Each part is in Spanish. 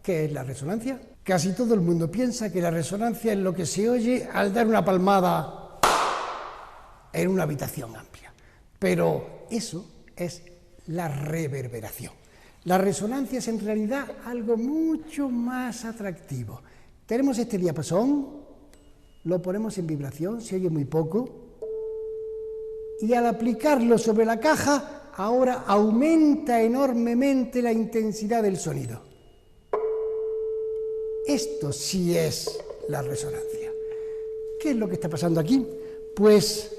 ¿Qué es la resonancia? Casi todo el mundo piensa que la resonancia es lo que se oye al dar una palmada en una habitación amplia. Pero eso es la reverberación. La resonancia es en realidad algo mucho más atractivo. Tenemos este diapasón, lo ponemos en vibración, se oye muy poco, y al aplicarlo sobre la caja, ahora aumenta enormemente la intensidad del sonido. Esto sí es la resonancia. ¿Qué es lo que está pasando aquí? Pues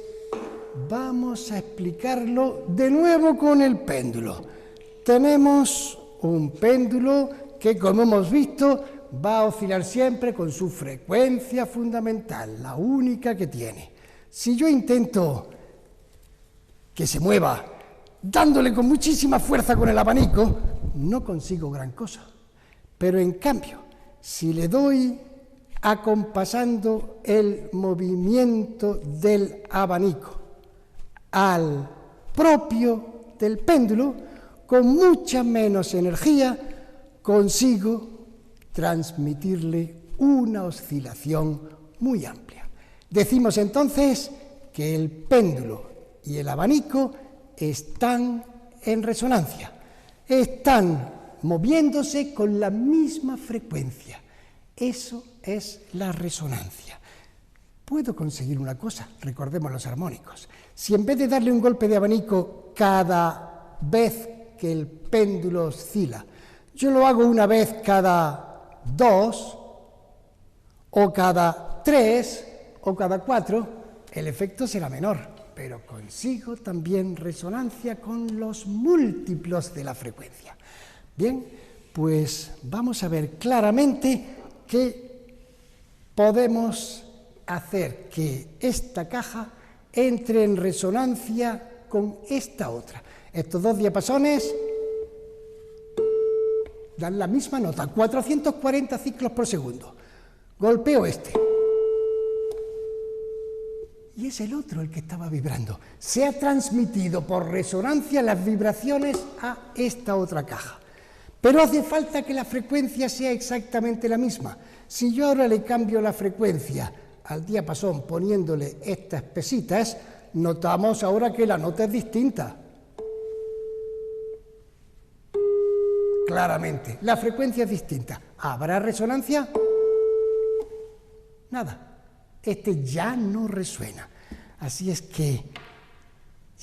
vamos a explicarlo de nuevo con el péndulo. Tenemos un péndulo que, como hemos visto, va a oscilar siempre con su frecuencia fundamental, la única que tiene. Si yo intento que se mueva dándole con muchísima fuerza con el abanico, no consigo gran cosa. Pero en cambio, si le doy acompasando el movimiento del abanico al propio del péndulo, con mucha menos energía consigo transmitirle una oscilación muy amplia. Decimos entonces que el péndulo y el abanico están en resonancia, están moviéndose con la misma frecuencia. Eso es la resonancia. Puedo conseguir una cosa, recordemos los armónicos. Si en vez de darle un golpe de abanico cada vez que el péndulo oscila, yo lo hago una vez cada 2, o cada 3, o cada 4, el efecto será menor, pero consigo también resonancia con los múltiplos de la frecuencia. Bien, pues vamos a ver claramente que podemos hacer que esta caja entre en resonancia con esta otra. Estos dos diapasones dan la misma nota, 440 ciclos por segundo. Golpeo este. Y es el otro el que estaba vibrando. Se ha transmitido por resonancia las vibraciones a esta otra caja. Pero hace falta que la frecuencia sea exactamente la misma. Si yo ahora le cambio la frecuencia al diapasón poniéndole estas pesitas, notamos ahora que la nota es distinta. Claramente, la frecuencia es distinta. ¿Habrá resonancia? Nada. Este ya no resuena. Así es que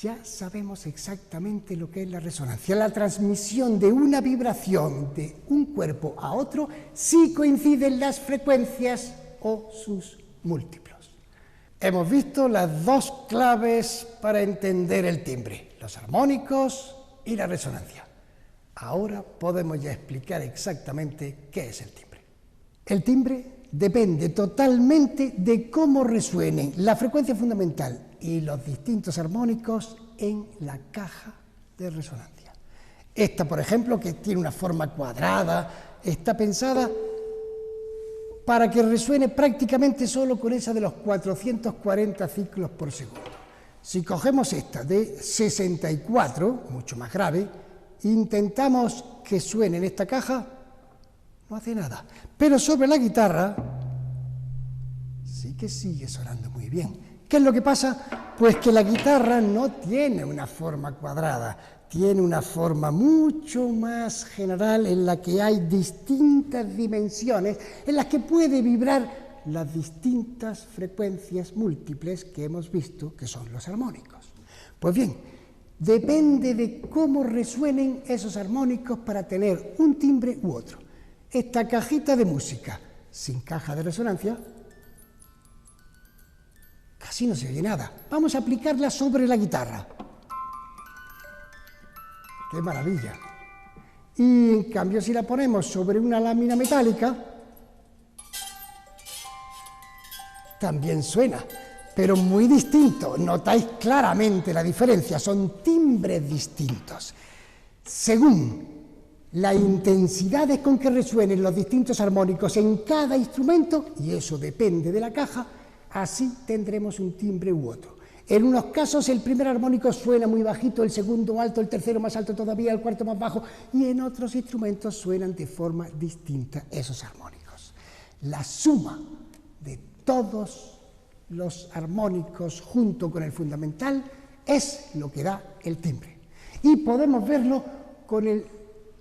ya sabemos exactamente lo que es la resonancia. La transmisión de una vibración de un cuerpo a otro si coinciden las frecuencias o sus múltiplos. Hemos visto las dos claves para entender el timbre, los armónicos y la resonancia. Ahora podemos ya explicar exactamente qué es el timbre. El timbre depende totalmente de cómo resuenen la frecuencia fundamental y los distintos armónicos en la caja de resonancia. Esta, por ejemplo, que tiene una forma cuadrada, está pensada para que resuene prácticamente solo con esa de los 440 ciclos por segundo. Si cogemos esta de 64, mucho más grave, intentamos que suene en esta caja, no hace nada. Pero sobre la guitarra sí que sigue sonando muy bien. ¿Qué es lo que pasa? Pues que la guitarra no tiene una forma cuadrada, tiene una forma mucho más general en la que hay distintas dimensiones, en las que puede vibrar las distintas frecuencias múltiples que hemos visto que son los armónicos. Pues bien, depende de cómo resuenen esos armónicos para tener un timbre u otro. Esta cajita de música sin caja de resonancia casi no se oye nada. Vamos a aplicarla sobre la guitarra. ¡Qué maravilla! Y en cambio si la ponemos sobre una lámina metálica, también suena, pero muy distinto. Notáis claramente la diferencia, son timbres distintos. Según la intensidad con que resuenen los distintos armónicos en cada instrumento, y eso depende de la caja, así tendremos un timbre u otro. En unos casos el primer armónico suena muy bajito, el segundo alto, el tercero más alto todavía, el cuarto más bajo, y en otros instrumentos suenan de forma distinta esos armónicos. La suma de todos los armónicos junto con el fundamental es lo que da el timbre. Y podemos verlo con el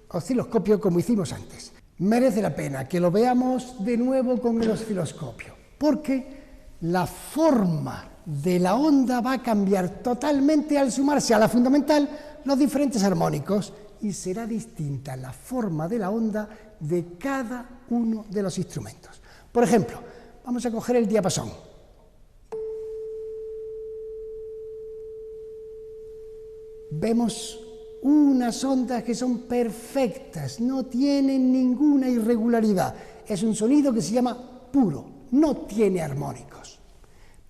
osciloscopio como hicimos antes. Merece la pena que lo veamos de nuevo con el osciloscopio, porque la forma de la onda va a cambiar totalmente al sumarse a la fundamental los diferentes armónicos y será distinta la forma de la onda de cada uno de los instrumentos. Por ejemplo, vamos a coger el diapasón. Vemos unas ondas que son perfectas, no tienen ninguna irregularidad. Es un sonido que se llama puro, no tiene armónicos.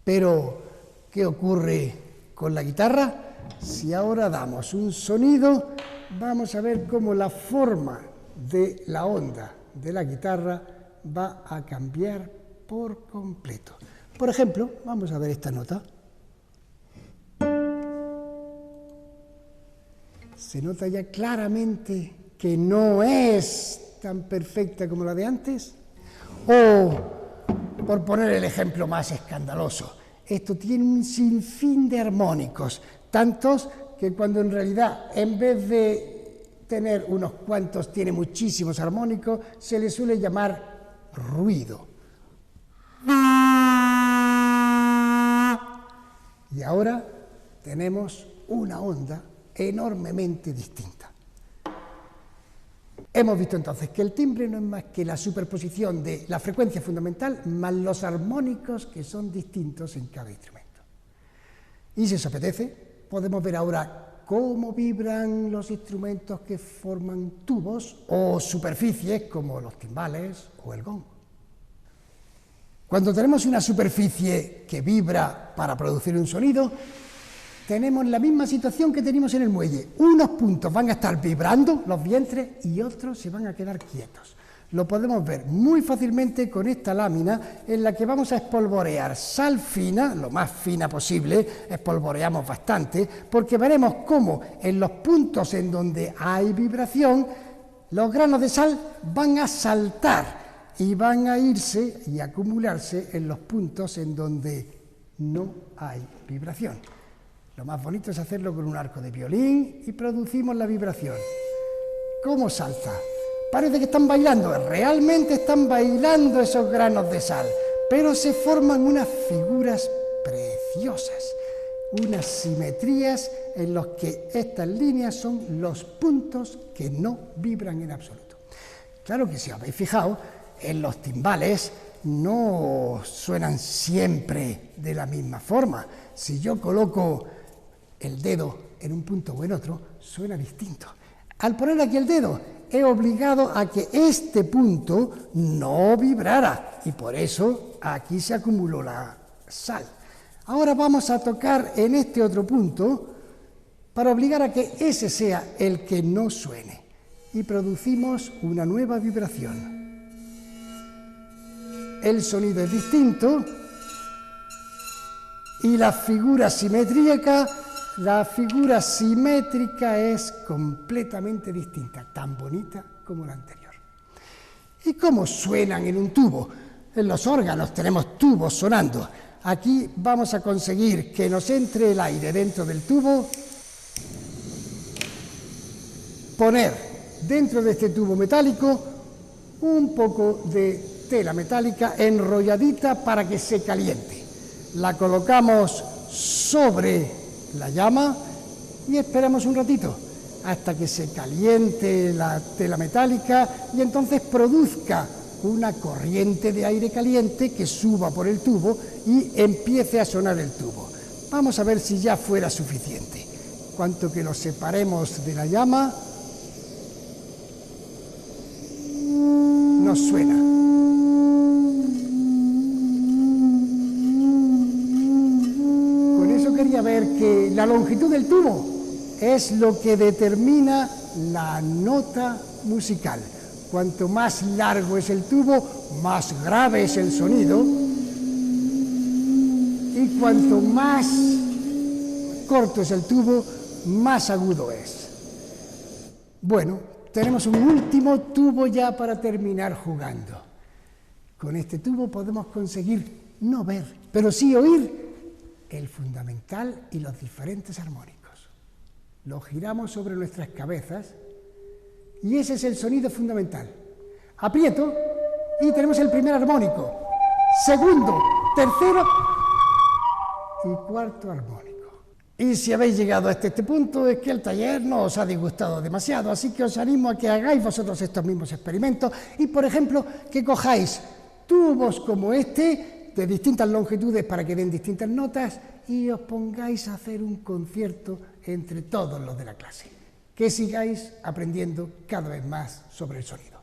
Pero, ¿qué ocurre con la guitarra? Si ahora damos un sonido, vamos a ver cómo la forma de la onda de la guitarra va a cambiar por completo. Por ejemplo, vamos a ver esta nota. Se nota ya claramente que no es tan perfecta como la de antes. O, por poner el ejemplo más escandaloso, esto tiene un sinfín de armónicos, tantos que cuando en realidad, en vez de tener unos cuantos, tiene muchísimos armónicos, se le suele llamar ruido. Y ahora tenemos una onda enormemente distinta. Hemos visto entonces que el timbre no es más que la superposición de la frecuencia fundamental más los armónicos que son distintos en cada instrumento. Y si os apetece, podemos ver ahora cómo vibran los instrumentos que forman tubos o superficies como los timbales o el gong. Cuando tenemos una superficie que vibra para producir un sonido, tenemos la misma situación que tenemos en el muelle. Unos puntos van a estar vibrando, los vientres, y otros se van a quedar quietos. Lo podemos ver muy fácilmente con esta lámina en la que vamos a espolvorear sal fina, lo más fina posible, espolvoreamos bastante, porque veremos cómo en los puntos en donde hay vibración, los granos de sal van a saltar y van a irse y acumularse en los puntos en donde no hay vibración. Lo más bonito es hacerlo con un arco de violín y producimos la vibración. ¿Cómo salta? Parece que están bailando, realmente están bailando esos granos de sal, pero se forman unas figuras preciosas, unas simetrías en las que estas líneas son los puntos que no vibran en absoluto. Claro que si os habéis fijado, en los timbales no suenan siempre de la misma forma. Si yo coloco el dedo en un punto o en otro, suena distinto. Al poner aquí el dedo, he obligado a que este punto no vibrara y por eso aquí se acumuló la sal. Ahora vamos a tocar en este otro punto para obligar a que ese sea el que no suene y producimos una nueva vibración. El sonido es distinto y la figura simétrica es completamente distinta, tan bonita como la anterior. ¿Y cómo suenan en un tubo? En los órganos tenemos tubos sonando. Aquí vamos a conseguir que nos entre el aire dentro del tubo, poner dentro de este tubo metálico un poco de tela metálica enrolladita para que se caliente. La colocamos sobre la llama y esperamos un ratito hasta que se caliente la tela metálica y entonces produzca una corriente de aire caliente que suba por el tubo y empiece a sonar el tubo. Vamos a ver si ya fuera suficiente. Cuanto que lo separemos de la llama, nos suena. Con eso quería ver que la longitud del tubo es lo que determina la nota musical. Cuanto más largo es el tubo, más grave es el sonido. Y cuanto más corto es el tubo, más agudo es. Bueno, tenemos un último tubo ya para terminar jugando. Con este tubo podemos conseguir no ver, pero sí oír el fundamental y los diferentes armónicos. Lo giramos sobre nuestras cabezas y ese es el sonido fundamental. Aprieto y tenemos el primer armónico, segundo, tercero y cuarto armónico. Y si habéis llegado hasta este punto es que el taller no os ha disgustado demasiado, así que os animo a que hagáis vosotros estos mismos experimentos y, por ejemplo, que cojáis tubos como este, de distintas longitudes para que den distintas notas, y os pongáis a hacer un concierto entre todos los de la clase. Que sigáis aprendiendo cada vez más sobre el sonido.